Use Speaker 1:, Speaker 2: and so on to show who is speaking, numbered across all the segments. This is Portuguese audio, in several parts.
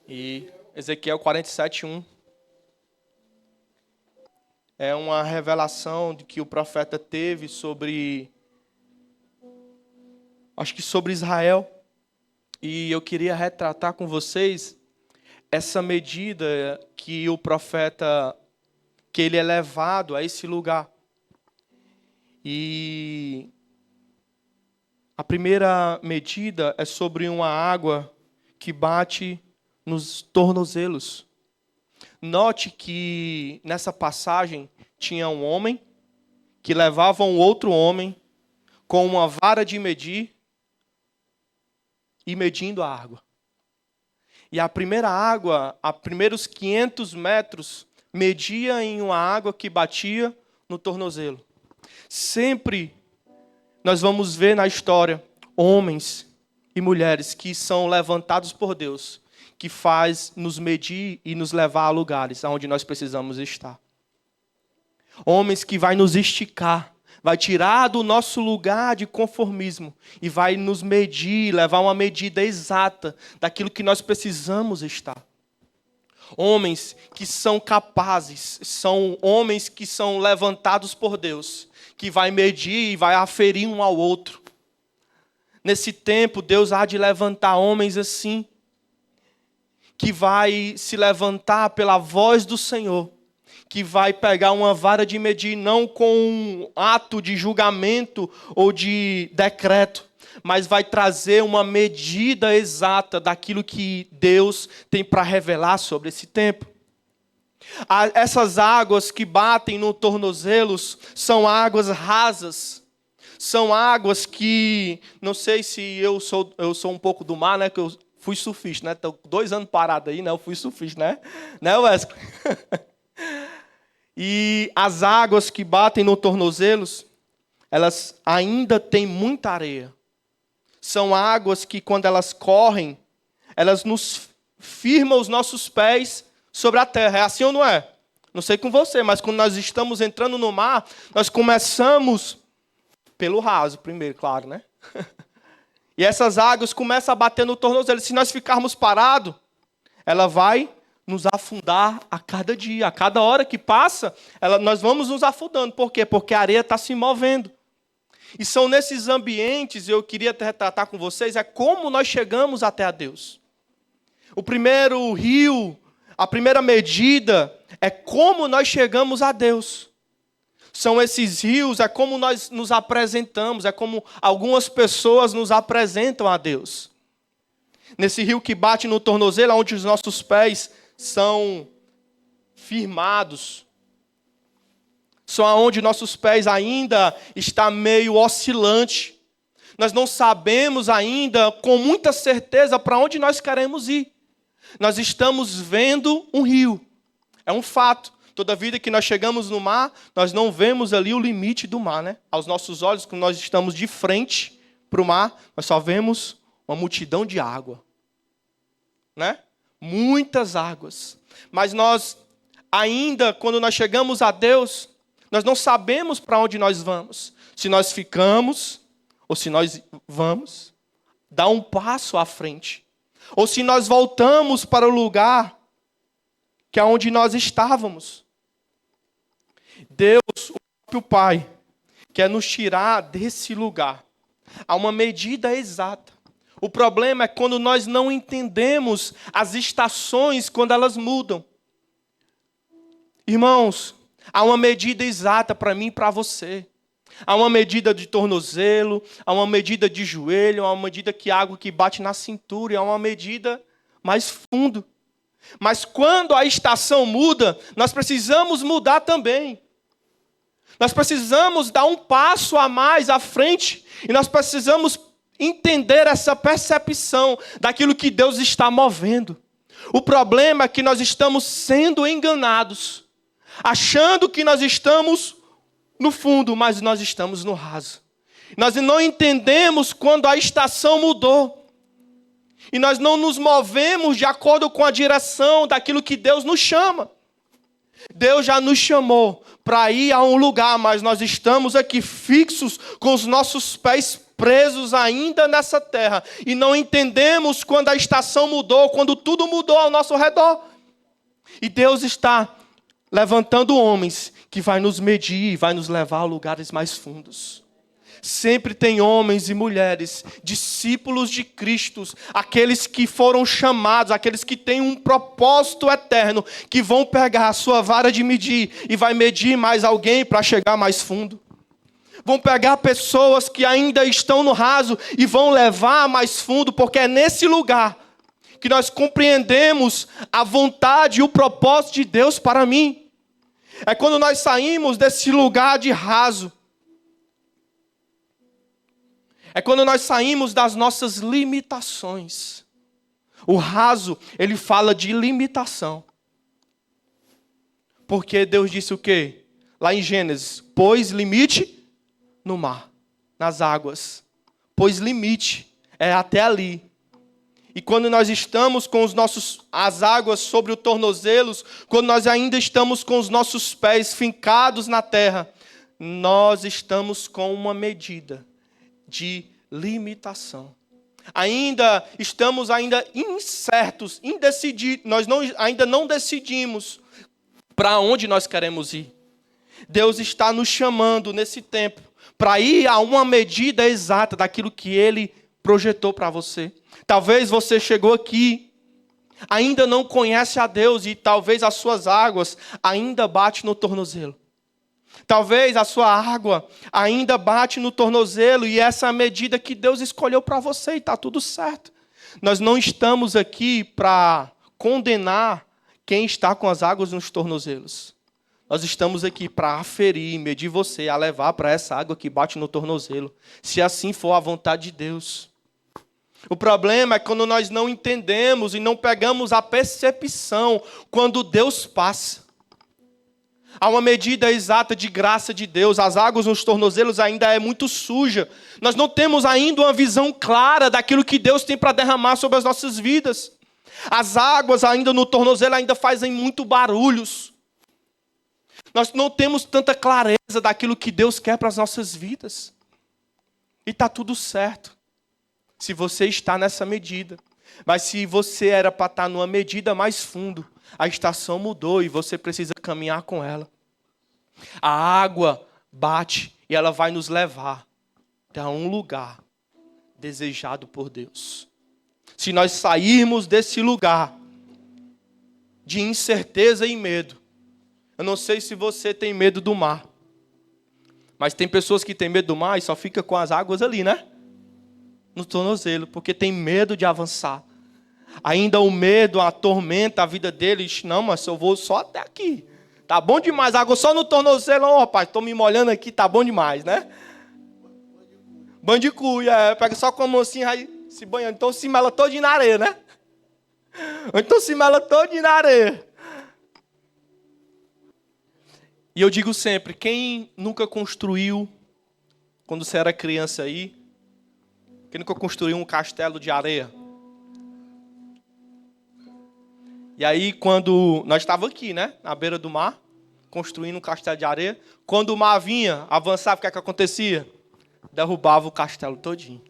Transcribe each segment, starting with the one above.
Speaker 1: E Ezequiel 47:1 é uma revelação de que o profeta teve sobre, acho que sobre Israel. E eu queria retratar com vocês essa medida que o profeta, que ele é levado a esse lugar. E a primeira medida é sobre uma água que bate nos tornozelos. Note que nessa passagem tinha um homem que levava um outro homem com uma vara de medir e medindo a água. E a primeira água, a primeiros 500 metros, media em uma água que batia no tornozelo. Sempre nós vamos ver na história homens e mulheres que são levantados por Deus, que faz nos medir e nos levar a lugares onde nós precisamos estar. Homens que vai nos esticar, vai tirar do nosso lugar de conformismo e vai nos medir, levar uma medida exata daquilo que nós precisamos estar. Homens que são capazes, são homens que são levantados por Deus, que vai medir e vai aferir um ao outro. Nesse tempo, Deus há de levantar homens assim, que vai se levantar pela voz do Senhor, que vai pegar uma vara de medir não com um ato de julgamento ou de decreto, mas vai trazer uma medida exata daquilo que Deus tem para revelar sobre esse tempo. Essas águas que batem no tornozelos são águas rasas, são águas que, não sei se eu sou um pouco do mar, né, que eu fui surfista, né? Estou 2 anos parado aí, né? Eu fui surfista, né? Né, Wesley? E as águas que batem no tornozelos, elas ainda têm muita areia. São águas que, quando elas correm, elas nos firmam os nossos pés sobre a terra. É assim ou não é? Não sei com você, mas quando nós estamos entrando no mar, nós começamos pelo raso primeiro, claro, né? E essas águas começam a bater no tornozelo. Se nós ficarmos parados, ela vai nos afundar a cada dia. A cada hora que passa, nós vamos nos afundando. Por quê? Porque a areia está se movendo. E são nesses ambientes, eu queria retratar com vocês, é como nós chegamos até a Deus. O primeiro rio, a primeira medida, é como nós chegamos a Deus. São esses rios, é como nós nos apresentamos, é como algumas pessoas nos apresentam a Deus. Nesse rio que bate no tornozelo, onde os nossos pés são firmados, são onde nossos pés ainda estão meio oscilante. Nós não sabemos ainda com muita certeza para onde nós queremos ir. Nós estamos vendo um rio, é um fato. Toda vida que nós chegamos no mar, nós não vemos ali o limite do mar, né? Aos nossos olhos, quando nós estamos de frente para o mar, nós só vemos uma multidão de água, né? Muitas águas. Mas nós, ainda, quando nós chegamos a Deus, nós não sabemos para onde nós vamos. Se nós ficamos, ou se nós vamos, dar um passo à frente. Ou se nós voltamos para o lugar que é onde nós estávamos. Deus, o próprio Pai, quer nos tirar desse lugar. Há uma medida exata. O problema é quando nós não entendemos as estações, quando elas mudam. Irmãos, há uma medida exata para mim e para você. Há uma medida de tornozelo, há uma medida de joelho, há uma medida que água que bate na cintura, e há uma medida mais fundo. Mas quando a estação muda, nós precisamos mudar também. Nós precisamos dar um passo a mais à frente e nós precisamos entender essa percepção daquilo que Deus está movendo. O problema é que nós estamos sendo enganados, achando que nós estamos no fundo, mas nós estamos no raso. Nós não entendemos quando a estação mudou. E nós não nos movemos de acordo com a direção daquilo que Deus nos chama. Deus já nos chamou para ir a um lugar, mas nós estamos aqui fixos com os nossos pés presos ainda nessa terra. E não entendemos quando a estação mudou, quando tudo mudou ao nosso redor. E Deus está levantando homens que vai nos medir e vai nos levar a lugares mais fundos. Sempre tem homens e mulheres, discípulos de Cristo, aqueles que foram chamados, aqueles que têm um propósito eterno, que vão pegar a sua vara de medir e vai medir mais alguém para chegar mais fundo. Vão pegar pessoas que ainda estão no raso e vão levar mais fundo, porque é nesse lugar que nós compreendemos a vontade e o propósito de Deus para mim. É quando nós saímos desse lugar de raso. É quando nós saímos das nossas limitações. O raso, ele fala de limitação. Porque Deus disse o quê? Lá em Gênesis, pôs limite no mar, nas águas. Pôs limite, é até ali. E quando nós estamos com as águas sobre os tornozelos, quando nós ainda estamos com os nossos pés fincados na terra, nós estamos com uma medida de limitação. Estamos incertos, indecididos. Nós ainda não decidimos para onde nós queremos ir. Deus está nos chamando nesse tempo para ir a uma medida exata daquilo que Ele projetou para você. Talvez você chegou aqui, ainda não conhece a Deus e talvez as suas águas ainda batem no tornozelo. Talvez a sua água ainda bate no tornozelo e essa é a medida que Deus escolheu para você e está tudo certo. Nós não estamos aqui para condenar quem está com as águas nos tornozelos. Nós estamos aqui para aferir, medir você, a levar para essa água que bate no tornozelo, se assim for a vontade de Deus. O problema é quando nós não entendemos e não pegamos a percepção quando Deus passa. Há uma medida exata de graça de Deus. As águas nos tornozelos ainda é muito suja. Nós não temos ainda uma visão clara daquilo que Deus tem para derramar sobre as nossas vidas. As águas ainda no tornozelo ainda fazem muito barulhos. Nós não temos tanta clareza daquilo que Deus quer para as nossas vidas. E está tudo certo. Se você está nessa medida. Mas se você era para estar numa medida mais fundo, a estação mudou e você precisa caminhar com ela. A água bate e ela vai nos levar até um lugar desejado por Deus. Se nós sairmos desse lugar de incerteza e medo, eu não sei se você tem medo do mar, mas tem pessoas que têm medo do mar e só fica com as águas ali, né? No tornozelo, porque tem medo de avançar. Ainda o medo atormenta a vida deles. Não, mas eu vou só até aqui. Tá bom demais, água só no tornozelo. Ô, rapaz, estou me molhando aqui, tá bom demais, né? Banho de cuia, pega só com a mão assim, aí se banhando. Então se mela todinho na areia, né? Então se mela todinho na areia. E eu digo sempre, quem nunca construiu, quando você era criança aí, quem nunca construiu um castelo de areia? E aí, quando nós estávamos aqui, né, na beira do mar, construindo um castelo de areia, quando o mar vinha, avançava, o que é que acontecia? Derrubava o castelo todinho.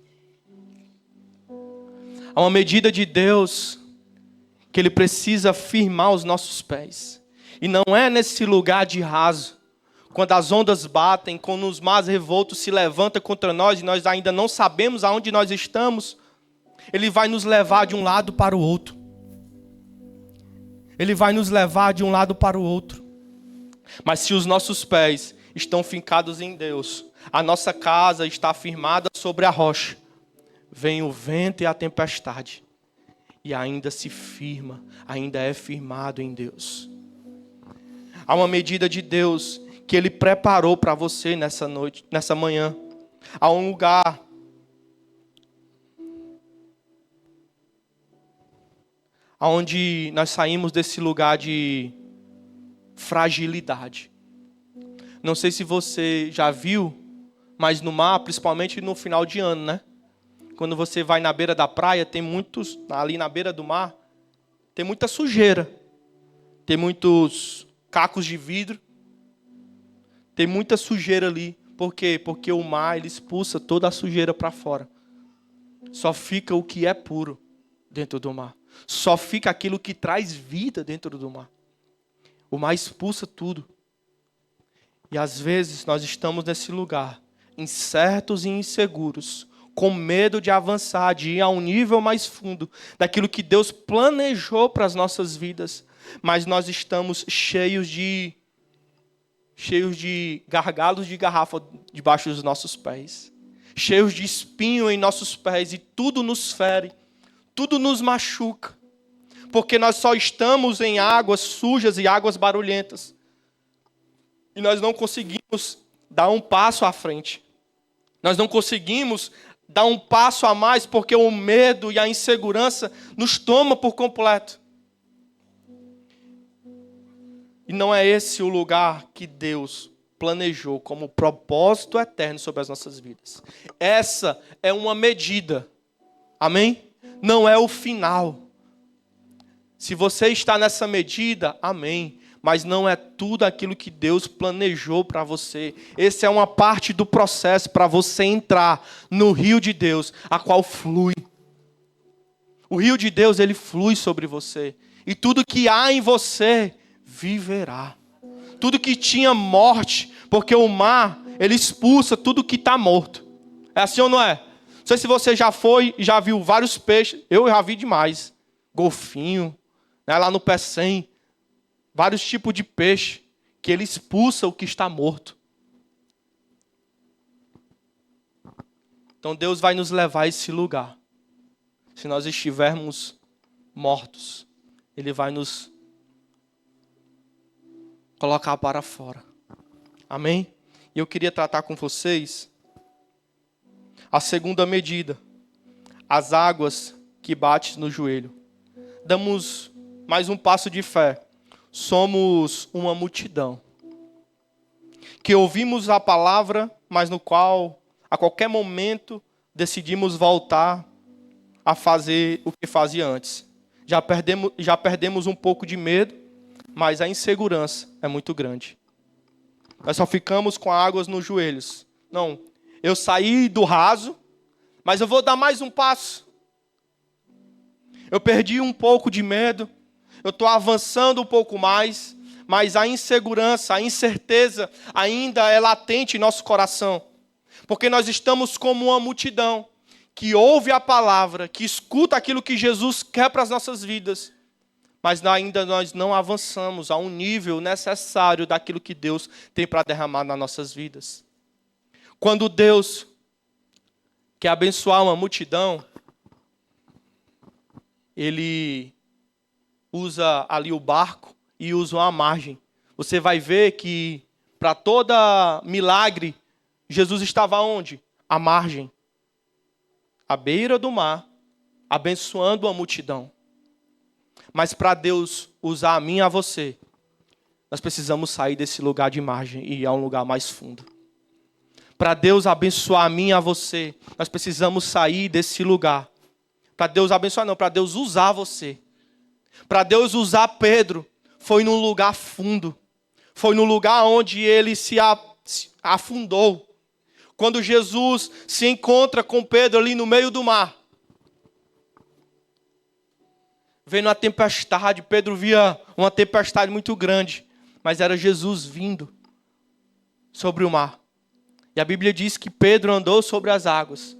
Speaker 1: Há uma medida de Deus que Ele precisa firmar os nossos pés. E não é nesse lugar de raso, quando as ondas batem, quando os mares revoltos se levantam contra nós e nós ainda não sabemos aonde nós estamos, Ele vai nos levar de um lado para o outro. Ele vai nos levar de um lado para o outro. Mas se os nossos pés estão fincados em Deus, a nossa casa está firmada sobre a rocha, vem o vento e a tempestade, e ainda se firma, ainda é firmado em Deus. Há uma medida de Deus que Ele preparou para você nessa noite, nessa manhã. Há um lugar onde nós saímos desse lugar de fragilidade. Não sei se você já viu, mas no mar, principalmente no final de ano, né? Quando você vai na beira da praia, tem muitos, ali na beira do mar, tem muita sujeira. Tem muitos cacos de vidro. Tem muita sujeira ali, Por quê? Porque o mar ele expulsa toda a sujeira para fora. Só fica o que é puro dentro do mar. Só fica aquilo que traz vida dentro do mar. O mar expulsa tudo. E às vezes nós estamos nesse lugar, incertos e inseguros, com medo de avançar, de ir a um nível mais fundo, daquilo que Deus planejou para as nossas vidas. Mas nós estamos cheios de gargalos de garrafa debaixo dos nossos pés. Cheios de espinho em nossos pés. E tudo nos fere. Tudo nos machuca. Porque nós só estamos em águas sujas e águas barulhentas. E nós não conseguimos dar um passo à frente. Nós não conseguimos dar um passo a mais porque o medo e a insegurança nos tomam por completo. E não é esse o lugar que Deus planejou como propósito eterno sobre as nossas vidas. Essa é uma medida. Amém? Não é o final. Se você está nessa medida, amém. Mas não é tudo aquilo que Deus planejou para você. Essa é uma parte do processo para você entrar no rio de Deus, a qual flui. O rio de Deus, ele flui sobre você. E tudo que há em você viverá. Tudo que tinha morte, porque o mar, ele expulsa tudo que está morto. É assim ou não é? Não sei se você já foi e já viu vários peixes. Eu já vi demais. Golfinho, né, lá no Pecém. Vários tipos de peixe que ele expulsa o que está morto. Então Deus vai nos levar a esse lugar. Se nós estivermos mortos, Ele vai nos colocar para fora. Amém? E eu queria tratar com vocês a segunda medida. As águas que batem no joelho. Damos mais um passo de fé. Somos uma multidão que ouvimos a palavra, mas no qual, a qualquer momento, decidimos voltar a fazer o que fazia antes. Já perdemos um pouco de medo, mas a insegurança é muito grande. Nós só ficamos com águas nos joelhos. Não, eu saí do raso, mas eu vou dar mais um passo. Eu perdi um pouco de medo. Eu estou avançando um pouco mais, mas a insegurança, a incerteza ainda é latente em nosso coração. Porque nós estamos como uma multidão que ouve a palavra, que escuta aquilo que Jesus quer para as nossas vidas, mas ainda nós não avançamos a um nível necessário daquilo que Deus tem para derramar nas nossas vidas. Quando Deus quer abençoar uma multidão, Ele usa ali o barco e usa uma margem. Você vai ver que para todo milagre, Jesus estava onde? À margem. À beira do mar, abençoando a multidão. Mas para Deus usar a mim e a você, nós precisamos sair desse lugar de margem e ir a um lugar mais fundo. Para Deus abençoar a mim e a você, nós precisamos sair desse lugar. Para Deus abençoar não, para Deus usar você. Para Deus usar Pedro, foi num lugar fundo. Foi no lugar onde ele se afundou. Quando Jesus se encontra com Pedro ali no meio do mar. Vendo uma tempestade, Pedro via uma tempestade muito grande. Mas era Jesus vindo sobre o mar. E a Bíblia diz que Pedro andou sobre as águas.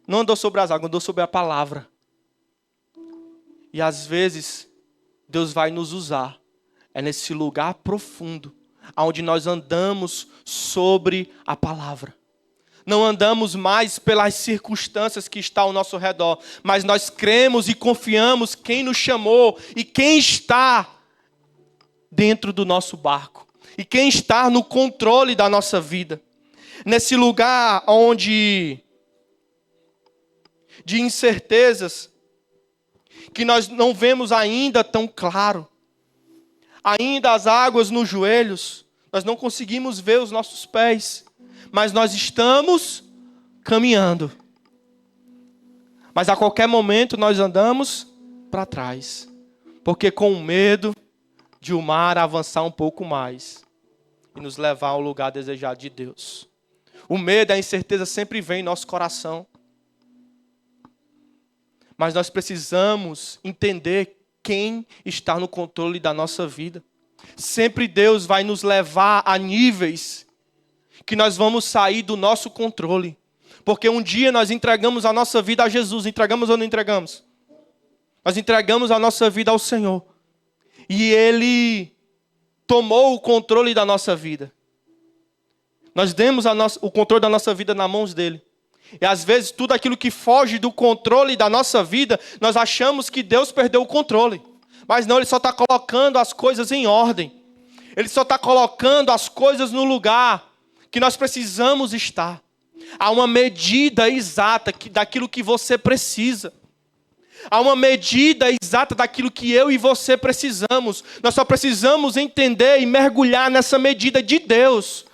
Speaker 1: Não andou sobre as águas, andou sobre a palavra. E às vezes, Deus vai nos usar. É nesse lugar profundo, onde nós andamos sobre a palavra. Não andamos mais pelas circunstâncias que estão ao nosso redor, mas nós cremos e confiamos quem nos chamou e quem está dentro do nosso barco. E quem está no controle da nossa vida. Nesse lugar onde de incertezas, que nós não vemos ainda tão claro. Ainda as águas nos joelhos, nós não conseguimos ver os nossos pés, mas nós estamos caminhando. Mas a qualquer momento nós andamos para trás, porque com medo de o mar avançar um pouco mais. e nos levar ao lugar desejado de Deus. O medo e a incerteza sempre vem em nosso coração. Mas nós precisamos entender quem está no controle da nossa vida. Sempre Deus vai nos levar a níveis que nós vamos sair do nosso controle. Porque um dia nós entregamos a nossa vida a Jesus. Entregamos ou não entregamos? Nós entregamos a nossa vida ao Senhor. E Ele tomou o controle da nossa vida. Nós demos o controle da nossa vida nas mãos dele. E às vezes tudo aquilo que foge do controle da nossa vida, nós achamos que Deus perdeu o controle. Mas não, Ele só está colocando as coisas em ordem. Ele só está colocando as coisas no lugar que nós precisamos estar. Há uma medida exata daquilo que você precisa. Há uma medida exata daquilo que eu e você precisamos. Nós só precisamos entender e mergulhar nessa medida de Deus.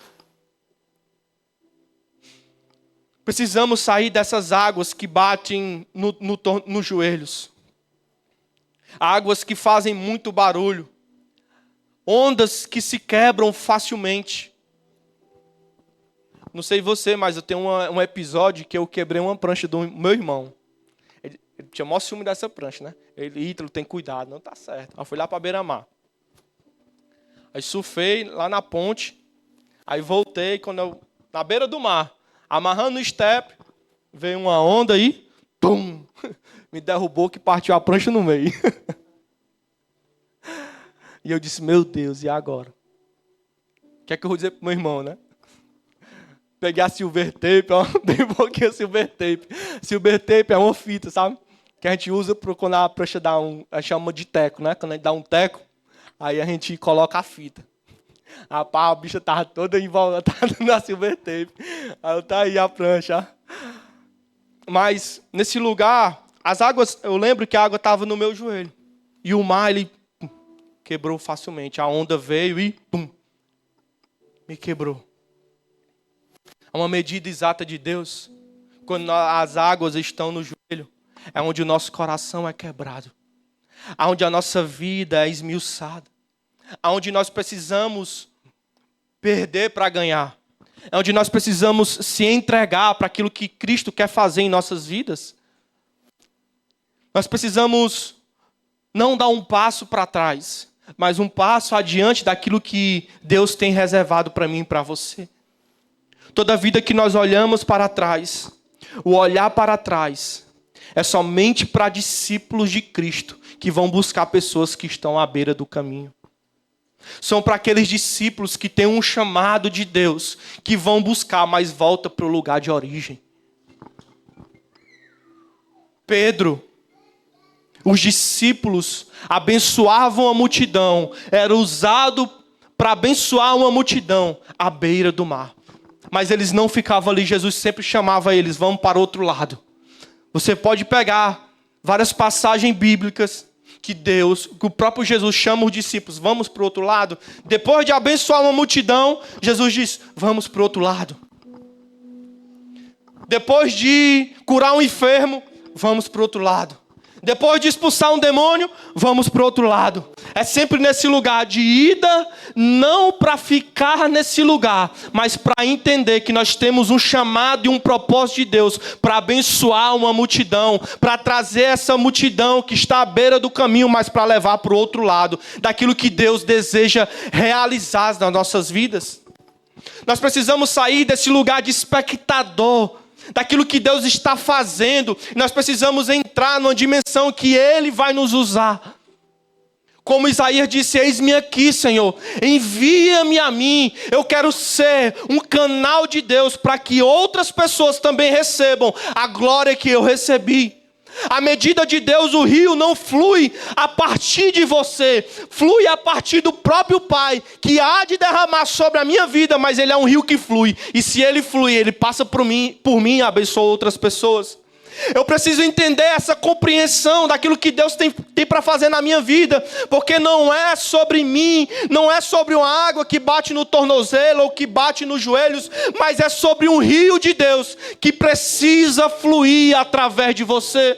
Speaker 1: Precisamos sair dessas águas que batem nos joelhos. Águas que fazem muito barulho. Ondas que se quebram facilmente. Não sei você, mas eu tenho um episódio que eu quebrei uma prancha do meu irmão. Ele tinha o maior ciúme dessa prancha, né? Ítalo, tem cuidado. Não, tá certo. Aí eu fui lá para beira-mar. Aí surfei lá na ponte. Aí voltei na beira do mar. Amarrando o step, veio uma onda aí, pum, me derrubou que partiu a prancha no meio. E eu disse, meu Deus, e agora? O que é que eu vou dizer pro meu irmão, né? Peguei a silver tape, bem pouquinho a silver tape. Silver tape é uma fita, sabe? Que a gente usa quando a prancha dá a gente chama de teco, né? Quando a gente dá um teco, aí a gente coloca a fita. A bicha estava toda envoltada na silver tape. Aí tá aí a prancha. Mas nesse lugar, as águas, eu lembro que a água estava no meu joelho. E o mar, ele quebrou facilmente. A onda veio e pum, me quebrou. É uma medida exata de Deus. Quando as águas estão no joelho, é onde o nosso coração é quebrado. É onde a nossa vida é esmiuçada. Onde nós precisamos perder para ganhar. É onde nós precisamos se entregar para aquilo que Cristo quer fazer em nossas vidas. Nós precisamos não dar um passo para trás, mas um passo adiante daquilo que Deus tem reservado para mim e para você. Toda vida que nós olhamos para trás, o olhar para trás, é somente para discípulos de Cristo que vão buscar pessoas que estão à beira do caminho. São para aqueles discípulos que têm um chamado de Deus, que vão buscar, mas volta para o lugar de origem. Pedro, os discípulos abençoavam a multidão, era usado para abençoar uma multidão à beira do mar. Mas eles não ficavam ali, Jesus sempre chamava eles, vamos para o outro lado. Você pode pegar várias passagens bíblicas que o próprio Jesus chama os discípulos, vamos para o outro lado. Depois de abençoar uma multidão, Jesus diz, vamos para o outro lado. Depois de curar um enfermo, vamos para o outro lado. Depois de expulsar um demônio, vamos para o outro lado. É sempre nesse lugar de ida, não para ficar nesse lugar, mas para entender que nós temos um chamado e um propósito de Deus para abençoar uma multidão, para trazer essa multidão que está à beira do caminho, mas para levar para o outro lado, daquilo que Deus deseja realizar nas nossas vidas. Nós precisamos sair desse lugar de espectador, daquilo que Deus está fazendo. Nós precisamos entrar numa dimensão que Ele vai nos usar. Como Isaías disse, eis-me aqui, Senhor, envia-me a mim. Eu quero ser um canal de Deus para que outras pessoas também recebam a glória que eu recebi. A medida de Deus, o rio não flui a partir de você, flui a partir do próprio Pai, que há de derramar sobre a minha vida, mas ele é um rio que flui. E se ele flui, ele passa por mim e abençoa outras pessoas. Eu preciso entender essa compreensão daquilo que Deus tem para fazer na minha vida, porque não é sobre mim, não é sobre uma água que bate no tornozelo ou que bate nos joelhos, mas é sobre um rio de Deus que precisa fluir através de você.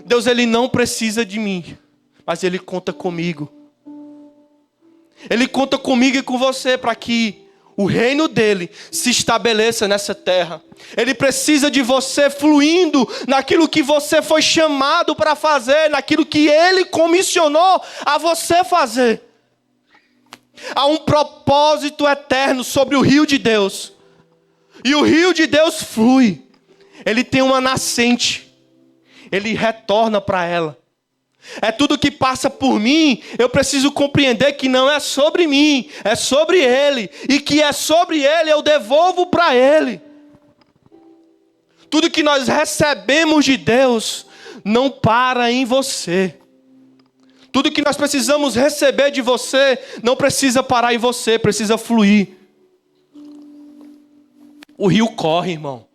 Speaker 1: Deus, Ele não precisa de mim, mas Ele conta comigo. Ele conta comigo e com você para que o reino dele se estabeleça nessa terra. Ele precisa de você fluindo naquilo que você foi chamado para fazer, naquilo que ele comissionou a você fazer. Há um propósito eterno sobre o rio de Deus. E o rio de Deus flui. Ele tem uma nascente. Ele retorna para ela. É tudo que passa por mim, eu preciso compreender que não é sobre mim, é sobre Ele. E que é sobre Ele, eu devolvo para Ele. Tudo que nós recebemos de Deus, não para em você. Tudo que nós precisamos receber de você, não precisa parar em você, precisa fluir. O rio corre, irmão.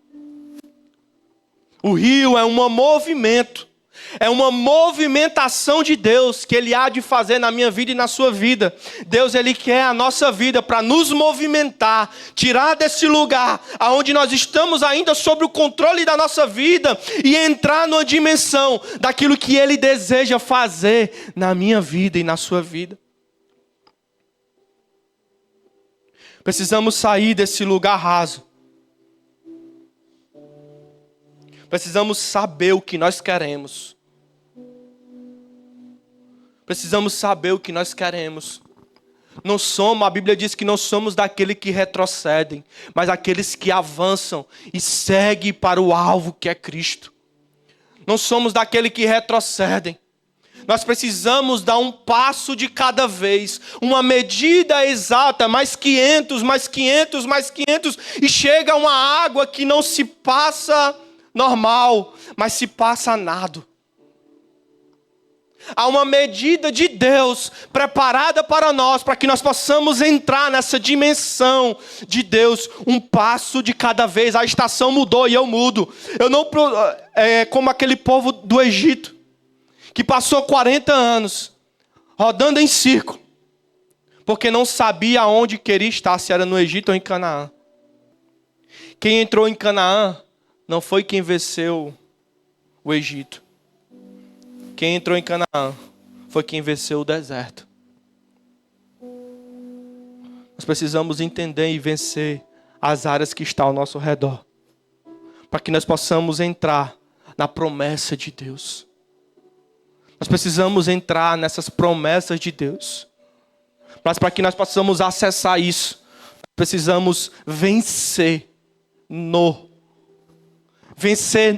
Speaker 1: O rio é um movimento. É uma movimentação de Deus que Ele há de fazer na minha vida e na sua vida. Deus, Ele quer a nossa vida para nos movimentar, tirar desse lugar onde nós estamos ainda sob o controle da nossa vida e entrar numa dimensão daquilo que Ele deseja fazer na minha vida e na sua vida. Precisamos sair desse lugar raso. Precisamos saber o que nós queremos. Precisamos saber o que nós queremos. Não somos, a Bíblia diz que não somos daqueles que retrocedem, mas aqueles que avançam e seguem para o alvo que é Cristo. Não somos daqueles que retrocedem. Nós precisamos dar um passo de cada vez, uma medida exata, mais 500, mais 500, mais 500, e chega uma água que não se passa normal, mas se passa a nado. Há uma medida de Deus preparada para nós, para que nós possamos entrar nessa dimensão de Deus, um passo de cada vez. A estação mudou e eu mudo. Eu não como aquele povo do Egito, que passou 40 anos rodando em círculo, porque não sabia aonde queria estar, se era no Egito ou em Canaã. Quem entrou em Canaã não foi quem venceu o Egito. Quem entrou em Canaã foi quem venceu o deserto. Nós precisamos entender e vencer as áreas que estão ao nosso redor, para que nós possamos entrar na promessa de Deus. Nós precisamos entrar nessas promessas de Deus. Mas para que nós possamos acessar isso, precisamos vencer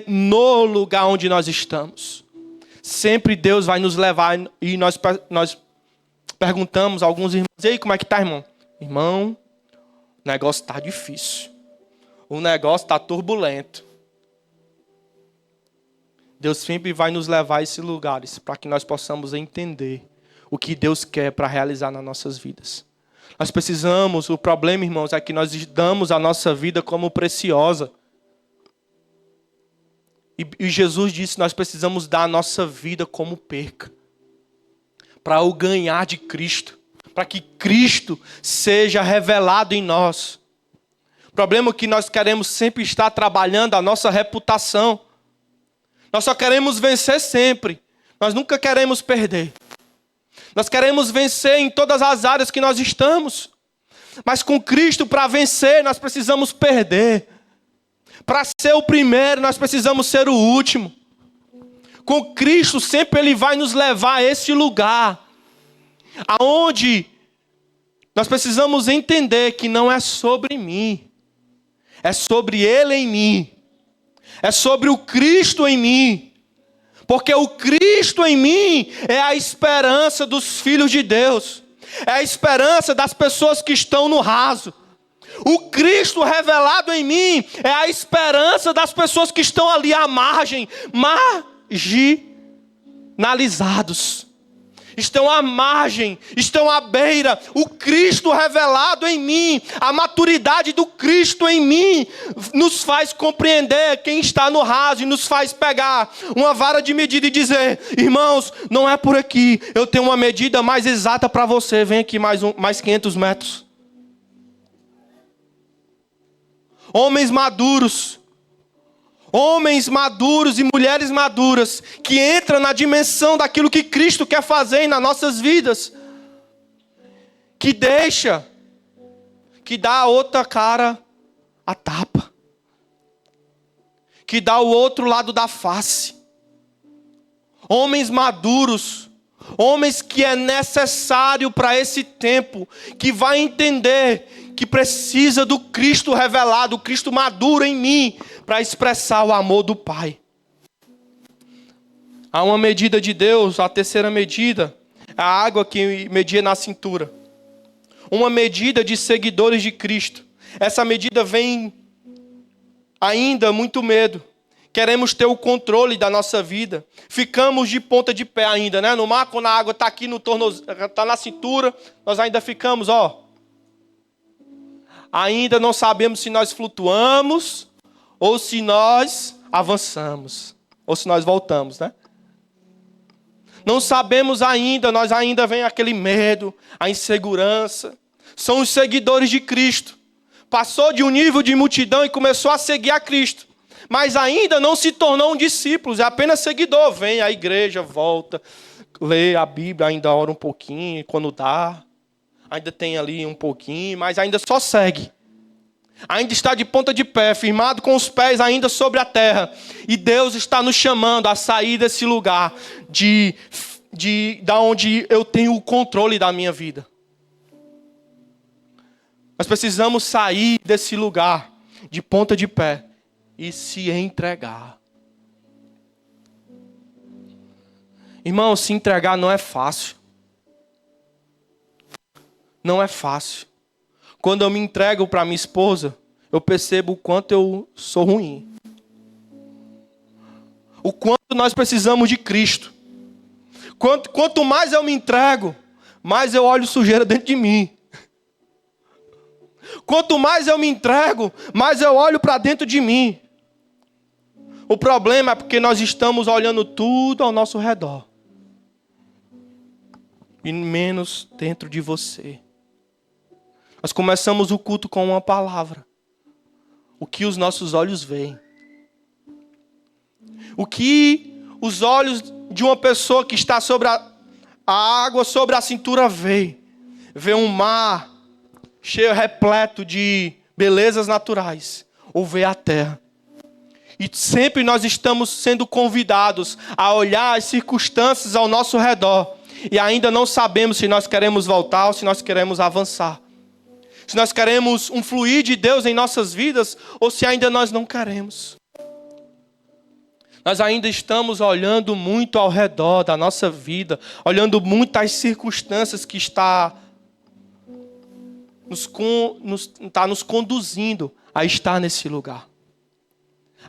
Speaker 1: no lugar onde nós estamos. Sempre Deus vai nos levar e nós perguntamos a alguns irmãos: e aí, como é que tá, irmão? Irmão, o negócio está difícil. O negócio está turbulento. Deus sempre vai nos levar a esses lugares para que nós possamos entender o que Deus quer para realizar nas nossas vidas. Nós precisamos, o problema, irmãos, é que nós damos a nossa vida como preciosa. E Jesus disse: nós precisamos dar a nossa vida como perca, para o ganhar de Cristo, para que Cristo seja revelado em nós. O problema é que nós queremos sempre estar trabalhando a nossa reputação. Nós só queremos vencer sempre, nós nunca queremos perder. Nós queremos vencer em todas as áreas que nós estamos, mas com Cristo, para vencer, nós precisamos perder. Para ser o primeiro, nós precisamos ser o último. Com Cristo, sempre Ele vai nos levar a esse lugar, aonde nós precisamos entender que não é sobre mim, é sobre Ele em mim, é sobre o Cristo em mim, porque o Cristo em mim é a esperança dos filhos de Deus, é a esperança das pessoas que estão no raso. O Cristo revelado em mim é a esperança das pessoas que estão ali à margem, marginalizados. Estão à margem, estão à beira. O Cristo revelado em mim, a maturidade do Cristo em mim, nos faz compreender quem está no raso e nos faz pegar uma vara de medida e dizer: irmãos, não é por aqui, eu tenho uma medida mais exata para você, vem aqui mais 500 metros. Homens maduros e mulheres maduras, que entram na dimensão daquilo que Cristo quer fazer nas nossas vidas, que deixa, que dá a outra cara a tapa, que dá o outro lado da face. Homens maduros, homens que é necessário para esse tempo, que vai entender que precisa do Cristo revelado, o Cristo maduro em mim, para expressar o amor do Pai. Há uma medida de Deus, a terceira medida, a água que media na cintura. Uma medida de seguidores de Cristo. Essa medida vem ainda muito medo. Queremos ter o controle da nossa vida. Ficamos de ponta de pé ainda, né? No mar, quando a água está aqui no tornozelo, está na cintura, nós ainda ficamos, ó. Ainda não sabemos se nós flutuamos ou se nós avançamos. Ou se nós voltamos, né? Não sabemos ainda, nós ainda vem aquele medo, a insegurança. São os seguidores de Cristo. Passou de um nível de multidão e começou a seguir a Cristo. Mas ainda não se tornou um discípulo, é apenas seguidor. Vem à igreja, volta, lê a Bíblia, ainda ora um pouquinho, quando dá. Ainda tem ali um pouquinho, mas ainda só segue. Ainda está de ponta de pé, firmado com os pés ainda sobre a terra. E Deus está nos chamando a sair desse lugar, da onde eu tenho o controle da minha vida. Nós precisamos sair desse lugar, de ponta de pé, e se entregar. Irmão, se entregar não é fácil. Não é fácil. Quando eu me entrego para minha esposa, eu percebo o quanto eu sou ruim. O quanto nós precisamos de Cristo. Quanto mais eu me entrego, mais eu olho sujeira dentro de mim. Quanto mais eu me entrego, mais eu olho para dentro de mim. O problema é porque nós estamos olhando tudo ao nosso redor. E menos dentro de você. Nós começamos o culto com uma palavra. O que os nossos olhos veem. O que os olhos de uma pessoa que está sobre a água, sobre a cintura vê. Vê um mar cheio, repleto de belezas naturais. Ou vê a terra. E sempre nós estamos sendo convidados a olhar as circunstâncias ao nosso redor. E ainda não sabemos se nós queremos voltar ou se nós queremos avançar. Se nós queremos um fluir de Deus em nossas vidas ou se ainda nós não queremos. Nós ainda estamos olhando muito ao redor da nossa vida, olhando muito as circunstâncias que está nos conduzindo a estar nesse lugar.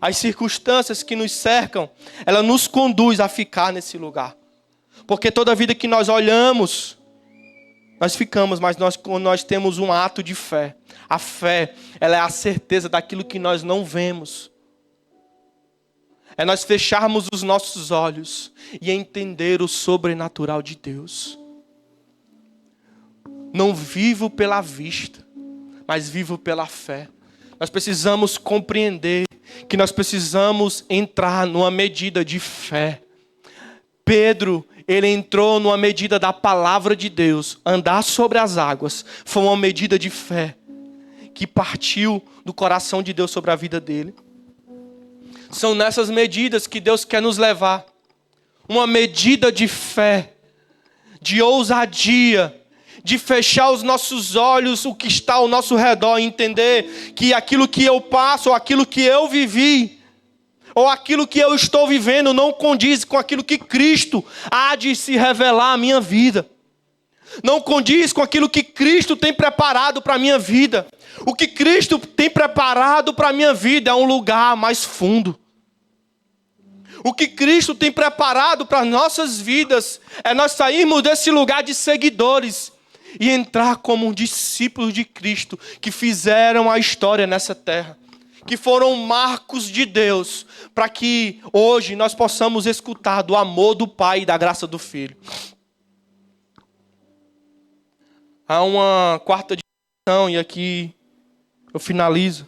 Speaker 1: As circunstâncias que nos cercam, ela nos conduz a ficar nesse lugar. Porque toda vida que nós olhamos, nós ficamos, mas quando nós temos um ato de fé. A fé, ela é a certeza daquilo que nós não vemos. É nós fecharmos os nossos olhos e entender o sobrenatural de Deus. Não vivo pela vista, mas vivo pela fé. Nós precisamos compreender que nós precisamos entrar numa medida de fé. Pedro, ele entrou numa medida da palavra de Deus. Andar sobre as águas foi uma medida de fé que partiu do coração de Deus sobre a vida dele. São nessas medidas que Deus quer nos levar. Uma medida de fé, de ousadia, de fechar os nossos olhos, o que está ao nosso redor, e entender que aquilo que eu passo, ou aquilo que eu vivi, ou aquilo que eu estou vivendo não condiz com aquilo que Cristo há de se revelar à minha vida. Não condiz com aquilo que Cristo tem preparado para a minha vida. O que Cristo tem preparado para a minha vida é um lugar mais fundo. O que Cristo tem preparado para as nossas vidas é nós sairmos desse lugar de seguidores e entrar como um discípulo de Cristo que fizeram a história nessa terra. Que foram marcos de Deus para que hoje nós possamos escutar do amor do Pai e da graça do Filho. Há uma quarta dimensão e aqui eu finalizo.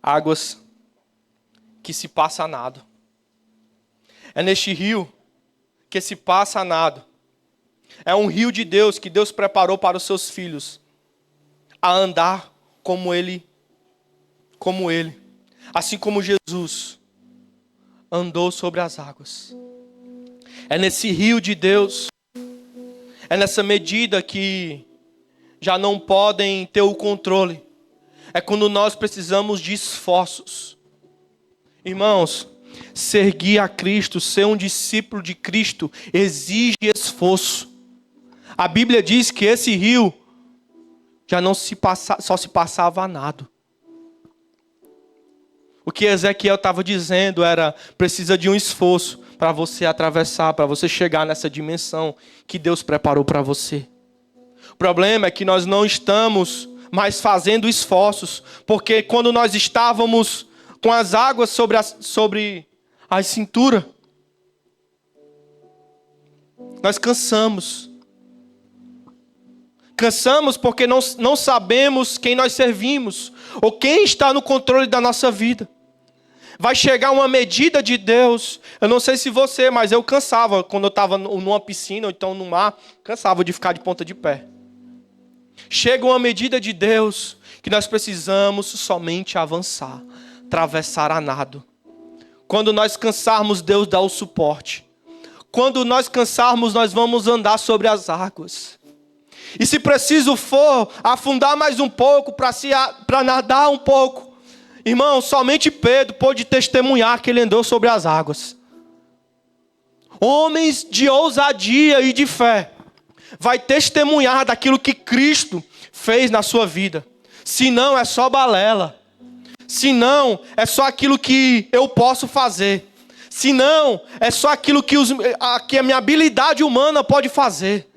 Speaker 1: Águas que se passa a nado. É neste rio que se passa a nado. É um rio de Deus que Deus preparou para os seus filhos a andar como Ele. Assim como Jesus andou sobre as águas. É nesse rio de Deus, é nessa medida que já não podem ter o controle. É quando nós precisamos de esforços. Irmãos, seguir a Cristo, ser um discípulo de Cristo, exige esforço. A Bíblia diz que esse rio já não só se passava a nado. O que Ezequiel estava dizendo era, precisa de um esforço para você atravessar, para você chegar nessa dimensão que Deus preparou para você. O problema é que nós não estamos mais fazendo esforços, porque quando nós estávamos com as águas sobre a cintura, nós cansamos. Cansamos porque não sabemos quem nós servimos, ou quem está no controle da nossa vida. Vai chegar uma medida de Deus. Eu não sei se você, mas eu cansava quando eu estava numa piscina ou então no mar, cansava de ficar de ponta de pé. Chega uma medida de Deus que nós precisamos somente avançar, atravessar a nado. Quando nós cansarmos, Deus dá o suporte. Quando nós cansarmos, nós vamos andar sobre as águas. E se preciso for afundar mais um pouco, para nadar um pouco, irmão, somente Pedro pôde testemunhar que ele andou sobre as águas. Homens de ousadia e de fé vai testemunhar daquilo que Cristo fez na sua vida. Se não, é só balela. Se não, é só aquilo que eu posso fazer. Se não, é só aquilo que a minha habilidade humana pode fazer.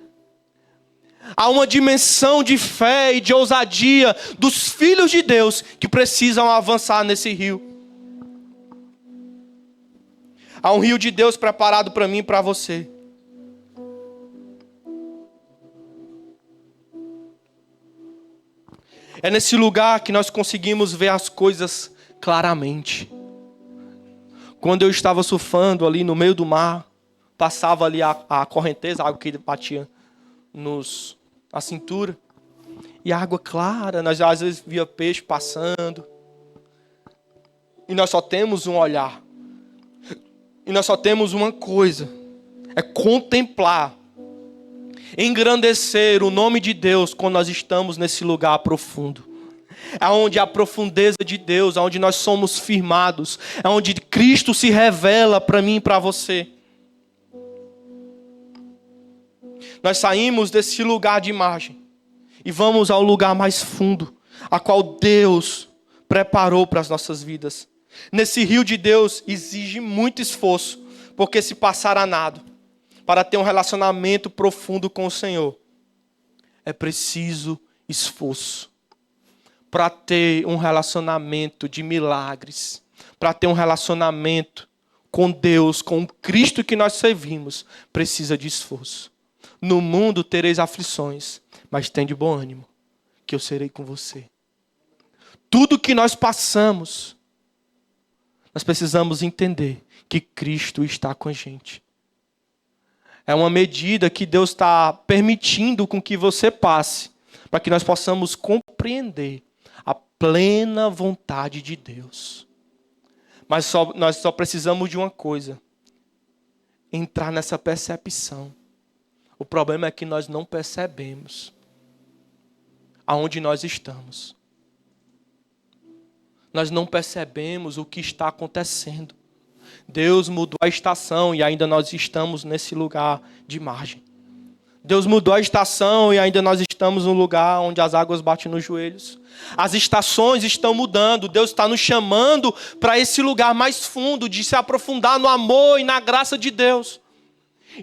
Speaker 1: Há uma dimensão de fé e de ousadia dos filhos de Deus que precisam avançar nesse rio. Há um rio de Deus preparado para mim e para você. É nesse lugar que nós conseguimos ver as coisas claramente. Quando eu estava surfando ali no meio do mar, passava ali a correnteza, a água que batia na cintura. E a água clara, nós às vezes via peixe passando. E nós só temos um olhar. E nós só temos uma coisa. É contemplar. Engrandecer o nome de Deus quando nós estamos nesse lugar profundo. É onde a profundeza de Deus, é onde nós somos firmados. É onde Cristo se revela para mim e para você. Nós saímos desse lugar de margem e vamos ao lugar mais fundo, a qual Deus preparou para as nossas vidas. Nesse rio de Deus exige muito esforço, porque se passar a nado, para ter um relacionamento profundo com o Senhor, é preciso esforço. Para ter um relacionamento de milagres, para ter um relacionamento com Deus, com o Cristo que nós servimos, precisa de esforço. No mundo tereis aflições, mas tende bom ânimo, que eu serei com você. Tudo que nós passamos, nós precisamos entender que Cristo está com a gente. É uma medida que Deus está permitindo com que você passe, para que nós possamos compreender a plena vontade de Deus. Mas nós só precisamos de uma coisa: entrar nessa percepção. O problema é que nós não percebemos aonde nós estamos. Nós não percebemos o que está acontecendo. Deus mudou a estação e ainda nós estamos nesse lugar de margem. Deus mudou a estação e ainda nós estamos no lugar onde as águas batem nos joelhos. As estações estão mudando. Deus está nos chamando para esse lugar mais fundo, de se aprofundar no amor e na graça de Deus.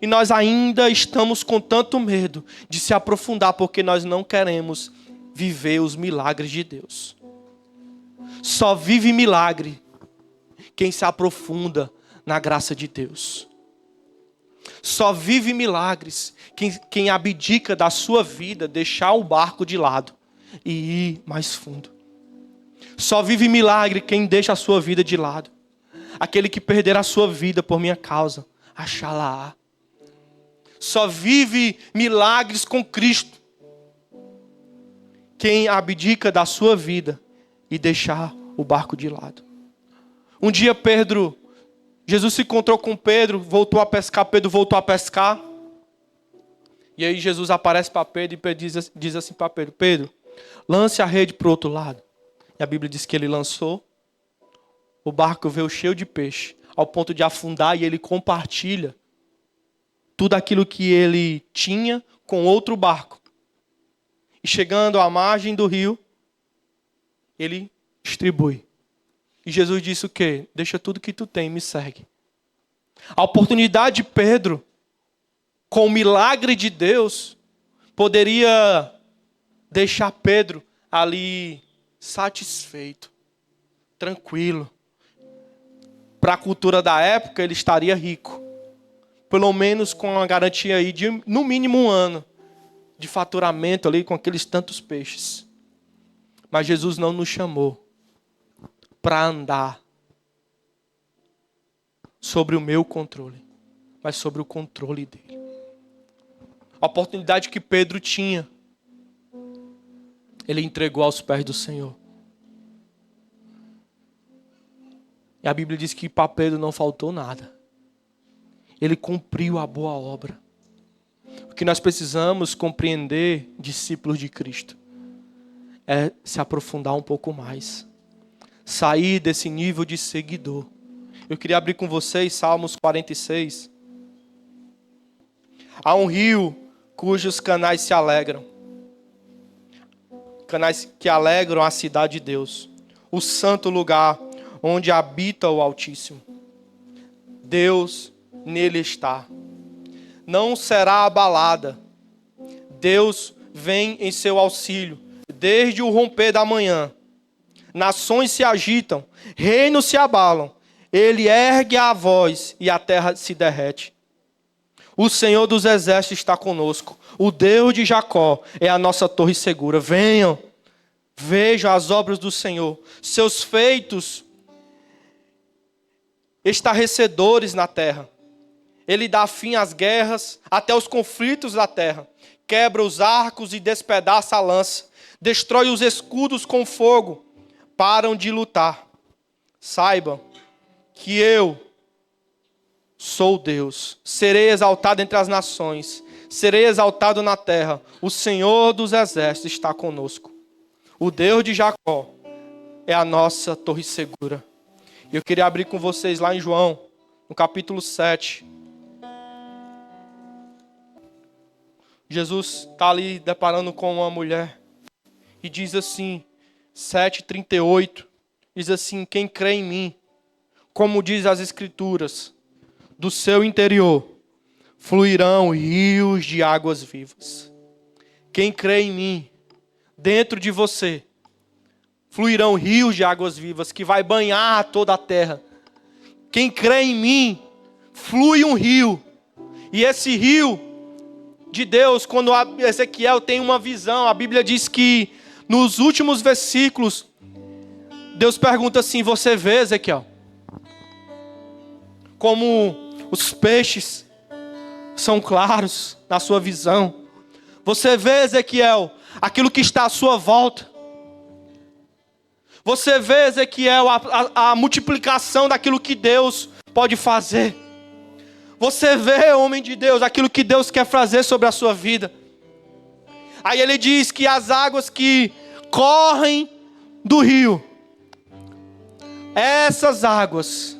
Speaker 1: E nós ainda estamos com tanto medo de se aprofundar, porque nós não queremos viver os milagres de Deus. Só vive milagre quem se aprofunda na graça de Deus. Só vive milagres quem abdica da sua vida, deixar o barco de lado e ir mais fundo. Só vive milagre quem deixa a sua vida de lado. Aquele que perder a sua vida por minha causa, achá-la-á. só vive milagres com Cristo quem abdica da sua vida e deixar o barco de lado. Um dia Jesus se encontrou com Pedro, voltou a pescar, Pedro voltou a pescar. E aí Jesus aparece para Pedro e Pedro diz assim para Pedro: Pedro, lance a rede para o outro lado. E a Bíblia diz que ele lançou, o barco veio cheio de peixe, ao ponto de afundar, e ele compartilha tudo aquilo que ele tinha com outro barco. E chegando à margem do rio, ele distribui. E Jesus disse o quê? Deixa tudo que tu tem e me segue. A oportunidade de Pedro, com o milagre de Deus, poderia deixar Pedro ali satisfeito, tranquilo. Para a cultura da época, ele estaria rico. Pelo menos com uma garantia aí de, no mínimo, 1 ano de faturamento ali com aqueles tantos peixes. Mas Jesus não nos chamou para andar sobre o meu controle, mas sobre o controle dele. A oportunidade que Pedro tinha, ele entregou aos pés do Senhor. E a Bíblia diz que para Pedro não faltou nada. Ele cumpriu a boa obra. O que nós precisamos compreender, discípulos de Cristo, é se aprofundar um pouco mais. Sair desse nível de seguidor. Eu queria abrir com vocês Salmos 46. Há um rio cujos canais se alegram. Canais que alegram a cidade de Deus. O santo lugar onde habita o Altíssimo. Deus nele está. Não será abalada. Deus vem em seu auxílio. Desde o romper da manhã. Nações se agitam, reinos se abalam. Ele ergue a voz e a terra se derrete. O Senhor dos exércitos está conosco. O Deus de Jacó é a nossa torre segura. Venham, vejam as obras do Senhor. Seus feitos estarrecedores na terra. Ele dá fim às guerras, até os conflitos da terra. Quebra os arcos e despedaça a lança. Destrói os escudos com fogo. Param de lutar. Saibam que eu sou Deus. Serei exaltado entre as nações. Serei exaltado na terra. O Senhor dos exércitos está conosco. O Deus de Jacó é a nossa torre segura. Eu queria abrir com vocês lá em João, no capítulo 7. Jesus está ali deparando com uma mulher. E diz assim, 7:38, diz assim: quem crê em mim, como diz as Escrituras, do seu interior fluirão rios de águas vivas. Quem crê em mim, dentro de você, fluirão rios de águas vivas que vai banhar toda a terra. Quem crê em mim, flui um rio. E esse rio de Deus, quando Ezequiel tem uma visão, a Bíblia diz que nos últimos versículos, Deus pergunta assim: você vê, Ezequiel, como os peixes são claros na sua visão? Você vê, Ezequiel, aquilo que está à sua volta? Você vê, Ezequiel, a multiplicação daquilo que Deus pode fazer? Você vê, homem de Deus, aquilo que Deus quer fazer sobre a sua vida? Aí ele diz que as águas que correm do rio, essas águas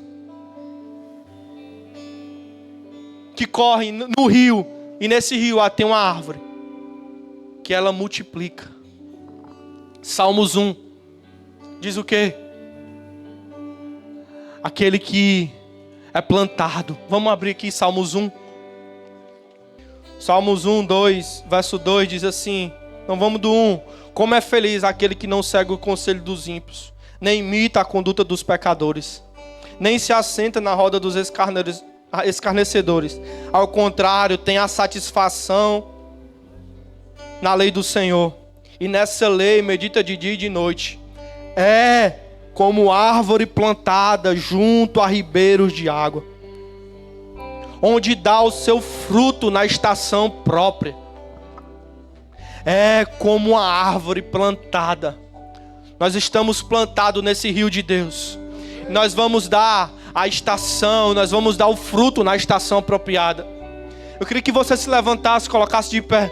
Speaker 1: que correm no rio, e nesse rio tem uma árvore que ela multiplica. Salmos 1 diz o quê? Aquele que é plantado. Vamos abrir aqui Salmos 1. Salmos 1, 2, verso 2 diz assim. Então vamos do 1. Como é feliz aquele que não segue o conselho dos ímpios, nem imita a conduta dos pecadores, nem se assenta na roda dos escarnecedores. Ao contrário, tem a satisfação na lei do Senhor, e nessa lei medita de dia e de noite. É como árvore plantada junto a ribeiros de água, onde dá o seu fruto na estação própria. É como uma árvore plantada. Nós estamos plantados nesse rio de Deus. Nós vamos dar a estação, nós vamos dar o fruto na estação apropriada. Eu queria que você se levantasse, colocasse de pé.